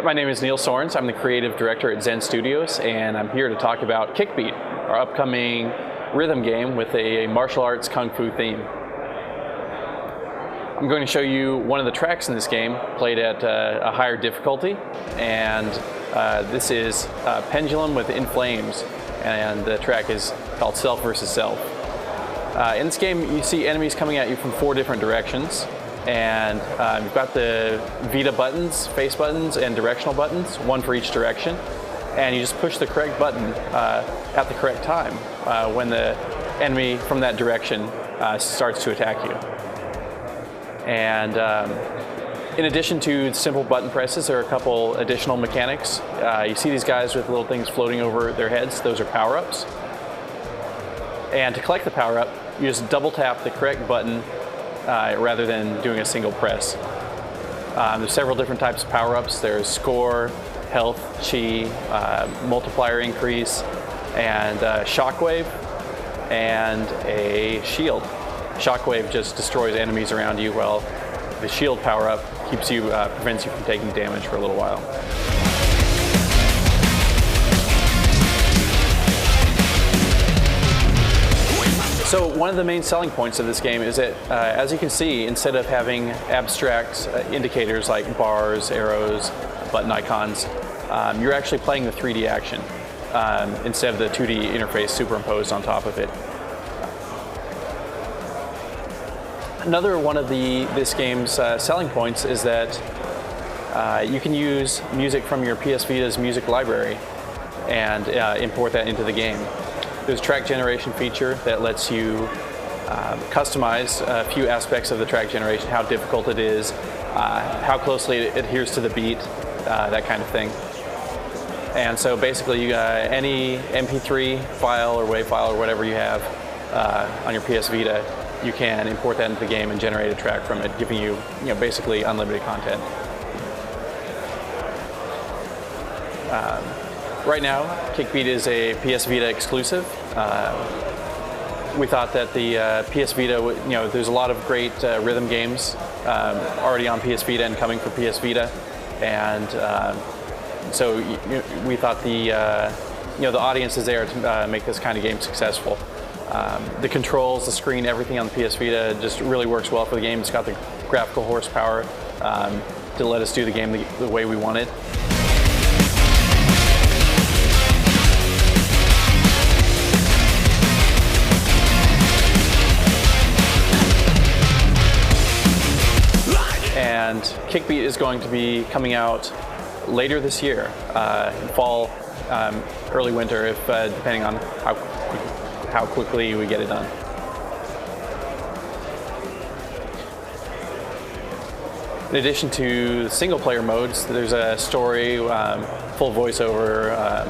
My name is Neil Sorens. I'm the creative director at Zen Studios, and I'm here to talk about Kickbeat, our upcoming rhythm game with a martial arts kung fu theme. I'm going to show you one of the tracks in this game played at a higher difficulty, and this is Pendulum with In Flames, and the track is called Self versus Self. In this game, you see enemies coming at you from 4 different directions, and you've got the Vita buttons, face buttons, and directional buttons, one for each direction, and you just push the correct button at the correct time when the enemy from that direction starts to attack you. And in addition to simple button presses, there are a couple additional mechanics. You see these guys with little things floating over their heads. Those are power-ups. And to collect the power-up, you just double tap the correct button rather than doing a single press. There's several different types of power-ups. There's score, health, chi, multiplier increase, and shockwave, and a shield. Shockwave just destroys enemies around you, while the shield power-up keeps you, prevents you from taking damage for a little while. So one of the main selling points of this game is that, as you can see, instead of having abstract indicators like bars, arrows, button icons, you're actually playing the 3D action instead of the 2D interface superimposed on top of it. Another one of this game's selling points is that you can use music from your PS Vita's music library and import that into the game. There's a track generation feature that lets you customize a few aspects of the track generation, how difficult it is, how closely it adheres to the beat, that kind of thing. And so basically, any MP3 file or WAV file or whatever you have on your PS Vita, you can import that into the game and generate a track from it, giving you, basically unlimited content. Right now, Kickbeat is a PS Vita exclusive. We thought that the PS Vita, there's a lot of great rhythm games already on PS Vita and coming for PS Vita, and so we thought the audience is there to make this kind of game successful. The controls, the screen, everything on the PS Vita just really works well for the game. It's got the graphical horsepower to let us do the game the way we want it. And Kickbeat is going to be coming out later this year, in fall, early winter, if depending on how quickly we get it done. In addition to single-player modes, there's a story, full voiceover,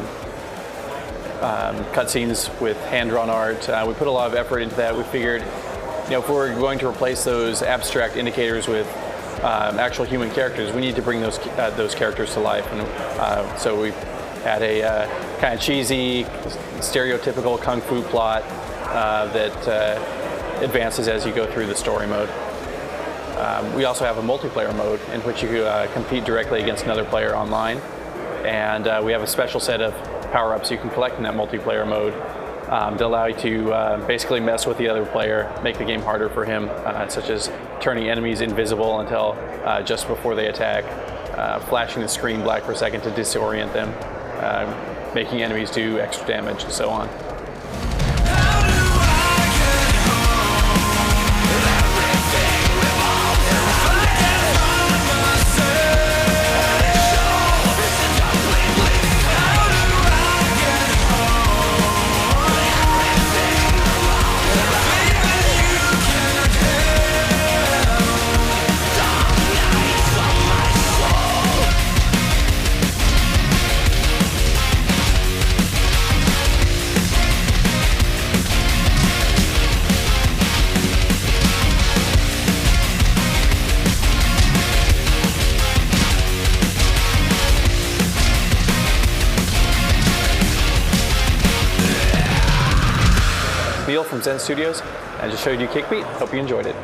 cutscenes with hand-drawn art. We put a lot of effort into that. We figured, if we're going to replace those abstract indicators with actual human characters, we need to bring those characters to life, and so we had a kind of cheesy, stereotypical kung fu plot that advances as you go through the story mode. We also have a multiplayer mode in which you compete directly against another player online, and we have a special set of power-ups you can collect in that multiplayer mode to allow you to basically mess with the other player, make the game harder for him, such as turning enemies invisible until just before they attack, flashing the screen black for a second to disorient them, making enemies do extra damage, and so on. Neil from Zen Studios, and just showed you Kickbeat. Hope you enjoyed it.